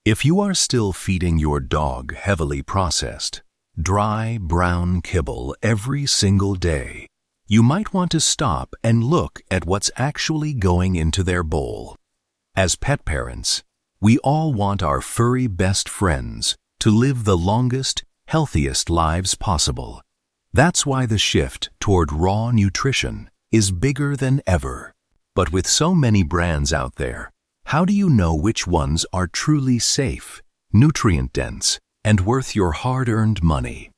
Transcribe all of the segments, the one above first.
If you are still feeding your dog heavily processed, dry, brown kibble every single day, you might want to stop and look at what's actually going into their bowl. As pet parents, we all want our furry best friends to live the longest, healthiest lives possible. That's why the shift toward raw nutrition is bigger than ever. But with so many brands out there, how do you know which ones are truly safe, nutrient-dense, and worth your hard-earned money?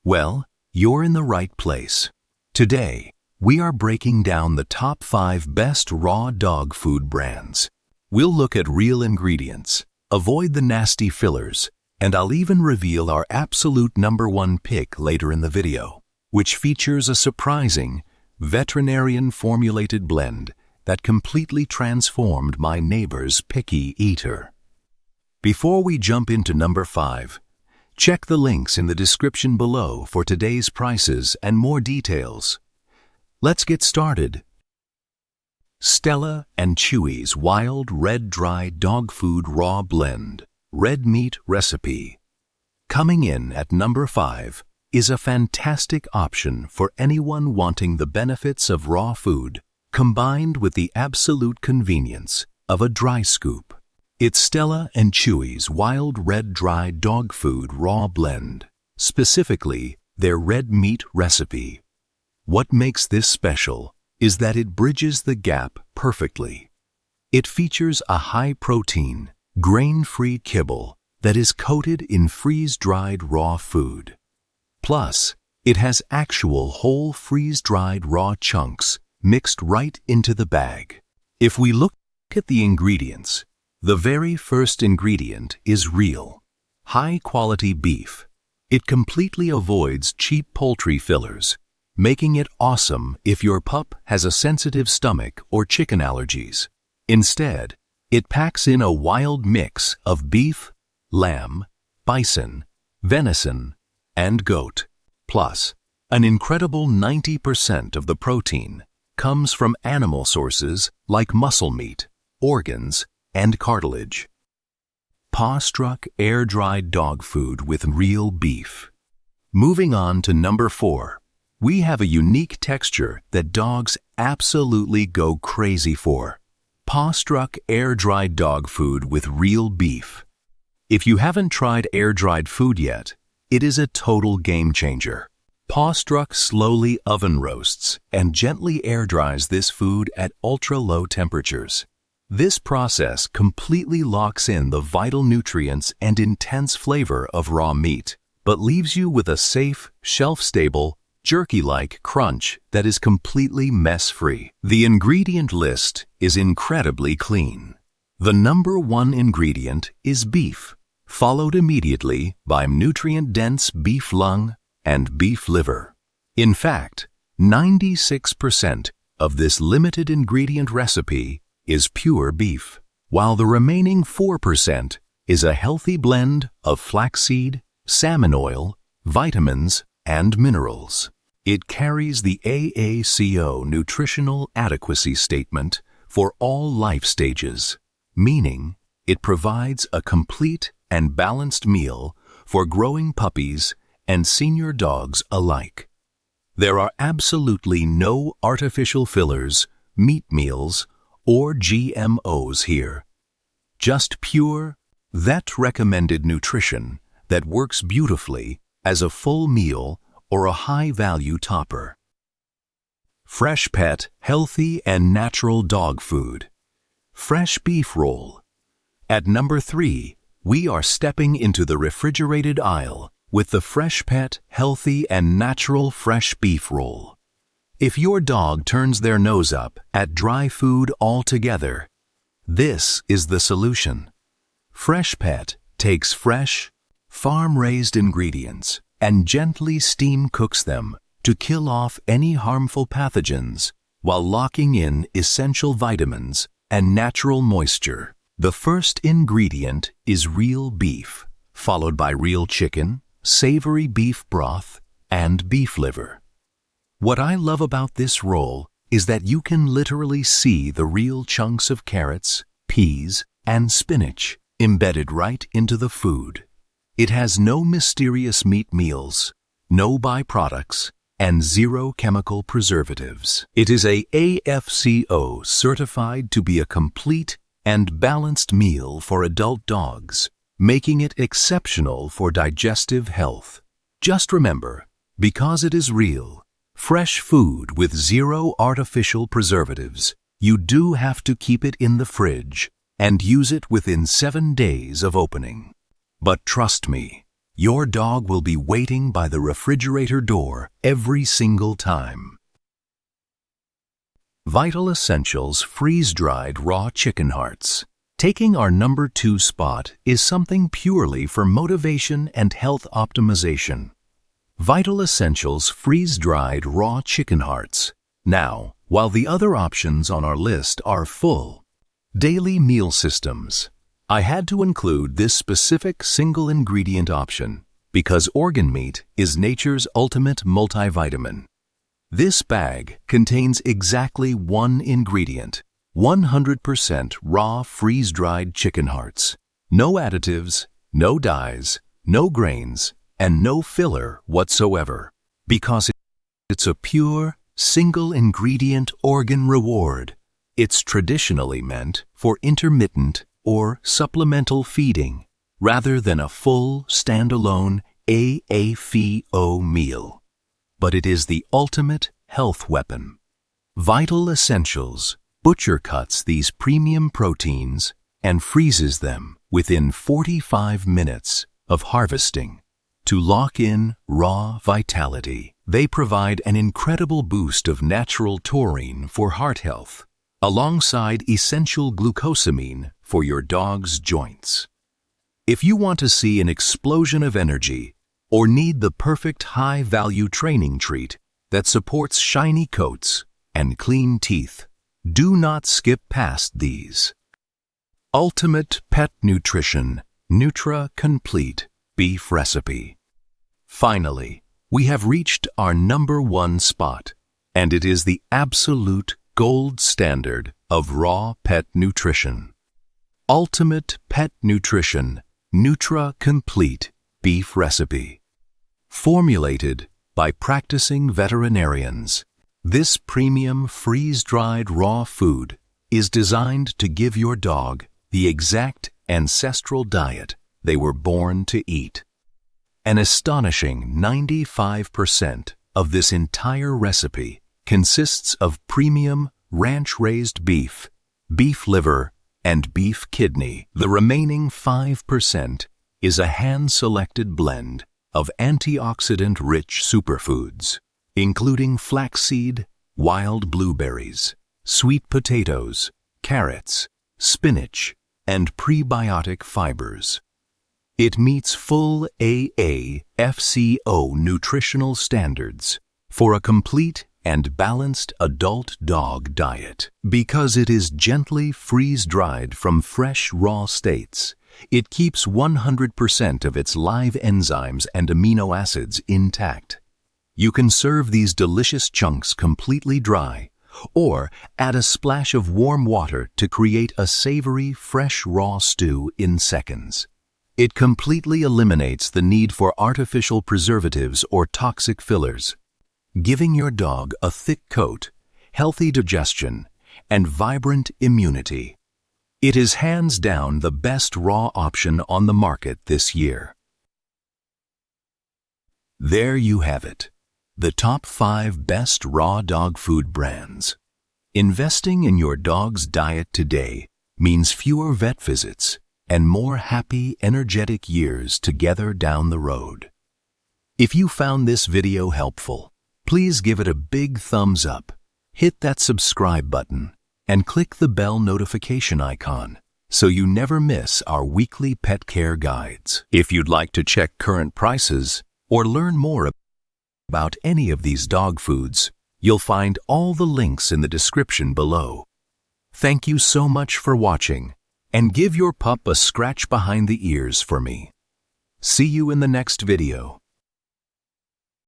Well, you're in the right place. Today, we are breaking down the top 5 best raw dog food brands. We'll look at real ingredients, avoid the nasty fillers, and I'll even reveal our absolute #1 pick later in the video, which features a surprising, veterinarian-formulated blend that completely transformed my neighbor's picky eater. Before we jump into number 5, check the links in the description below for today's prices and more details. Let's get started. Stella and Chewy's Wild Red Dry Dog Food Raw Blend Red Meat Recipe. Coming in at number 5 is a fantastic option for anyone wanting the benefits of raw food combined with the absolute convenience of a dry scoop. It's Stella and Chewy's Wild Red Dry Dog Food Raw Blend, specifically their red meat recipe. What makes this special is that it bridges the gap perfectly. It features a high-protein, grain-free kibble that is coated in freeze-dried raw food. Plus, it has actual whole freeze-dried raw chunks mixed right into the bag. If we look at the ingredients, the very first ingredient is real, high-quality beef. It completely avoids cheap poultry fillers, making it awesome if your pup has a sensitive stomach or chicken allergies. Instead, it packs in a wild mix of beef, lamb, bison, venison, and goat. Plus, an incredible 90% of the protein comes from animal sources like muscle meat, organs, and cartilage. Pawstruck air-dried dog food with real beef. Moving on to number 4, we have a unique texture that dogs absolutely go crazy for. Pawstruck air-dried dog food with real beef. If you haven't tried air-dried food yet, it is a total game changer. Pawstruck slowly oven roasts and gently air dries this food at ultra-low temperatures. This process completely locks in the vital nutrients and intense flavor of raw meat, but leaves you with a safe, shelf-stable, jerky-like crunch that is completely mess-free. The ingredient list is incredibly clean. The #1 ingredient is beef, followed immediately by nutrient-dense beef lung and beef liver. In fact, 96% of this limited ingredient recipe is pure beef, while the remaining 4% is a healthy blend of flaxseed, salmon oil, vitamins, and minerals. It carries the AAFCO Nutritional Adequacy Statement for all life stages, meaning it provides a complete and balanced meal for growing puppies and senior dogs alike. There are absolutely no artificial fillers, meat meals, or GMOs here. Just pure, vet-recommended nutrition that works beautifully as a full meal or a high-value topper. Freshpet Healthy and Natural Dog Food. Fresh Beef Roll. At number 3, we are stepping into the refrigerated aisle with the Freshpet Healthy and Natural Fresh Beef Roll. If your dog turns their nose up at dry food altogether, this is the solution. Freshpet takes fresh, farm-raised ingredients and gently steam cooks them to kill off any harmful pathogens while locking in essential vitamins and natural moisture. The first ingredient is real beef, followed by real chicken, savory beef broth, and beef liver. What I love about this roll is that you can literally see the real chunks of carrots, peas, and spinach. embedded right into the food. It has no mysterious meat meals, no byproducts, and zero chemical preservatives. It is AAFCO certified to be a complete and balanced meal for adult dogs, making it exceptional for digestive health. Just remember, because it is real, fresh food with zero artificial preservatives, you do have to keep it in the fridge and use it within 7 days of opening. But trust me, your dog will be waiting by the refrigerator door every single time. Vital Essentials freeze-dried raw chicken hearts. Taking our number 2 spot is something purely for motivation and health optimization. Vital Essentials freeze-dried raw chicken hearts. Now, while the other options on our list are full. Daily meal systems. I had to include this specific single-ingredient option because organ meat is nature's ultimate multivitamin. This bag contains exactly one ingredient, 100% raw freeze-dried chicken hearts. No additives, no dyes, no grains, and no filler whatsoever, because it's a pure, single-ingredient organ reward. It's traditionally meant for intermittent or supplemental feeding, rather than a full, standalone AAFCO meal. But it is the ultimate health weapon. Vital Essentials butcher cuts these premium proteins and freezes them within 45 minutes of harvesting to lock in raw vitality. They provide an incredible boost of natural taurine for heart health, alongside essential glucosamine for your dog's joints. If you want to see an explosion of energy or need the perfect high-value training treat that supports shiny coats and clean teeth, do not skip past these. Ultimate Pet Nutrition Nutra Complete Beef Recipe. Finally, we have reached our number 1 spot, and it is the absolute gold standard of raw pet nutrition. Ultimate Pet Nutrition Nutra Complete Beef Recipe. Formulated by practicing veterinarians, this premium freeze-dried raw food is designed to give your dog the exact ancestral diet they were born to eat. An astonishing 95% of this entire recipe consists of premium ranch-raised beef, beef liver, and beef kidney. The remaining 5% is a hand-selected blend of antioxidant-rich superfoods, including flaxseed, wild blueberries, sweet potatoes, carrots, spinach, and prebiotic fibers. It meets full AAFCO nutritional standards for a complete and balanced adult dog diet. Because it is gently freeze-dried from fresh raw states, it keeps 100% of its live enzymes and amino acids intact. You can serve these delicious chunks completely dry, or add a splash of warm water to create a savory, fresh raw stew in seconds. It completely eliminates the need for artificial preservatives or toxic fillers, giving your dog a thick coat, healthy digestion, and vibrant immunity. It is hands down the best raw option on the market this year. There you have it, the top 5 best raw dog food brands. Investing in your dog's diet today means fewer vet visits and more happy, energetic years together down the road. If you found this video helpful, please give it a big thumbs up, hit that subscribe button, and click the bell notification icon so you never miss our weekly pet care guides. If you'd like to check current prices or learn more about any of these dog foods, you'll find all the links in the description below. Thank you so much for watching, and give your pup a scratch behind the ears for me. See you in the next video.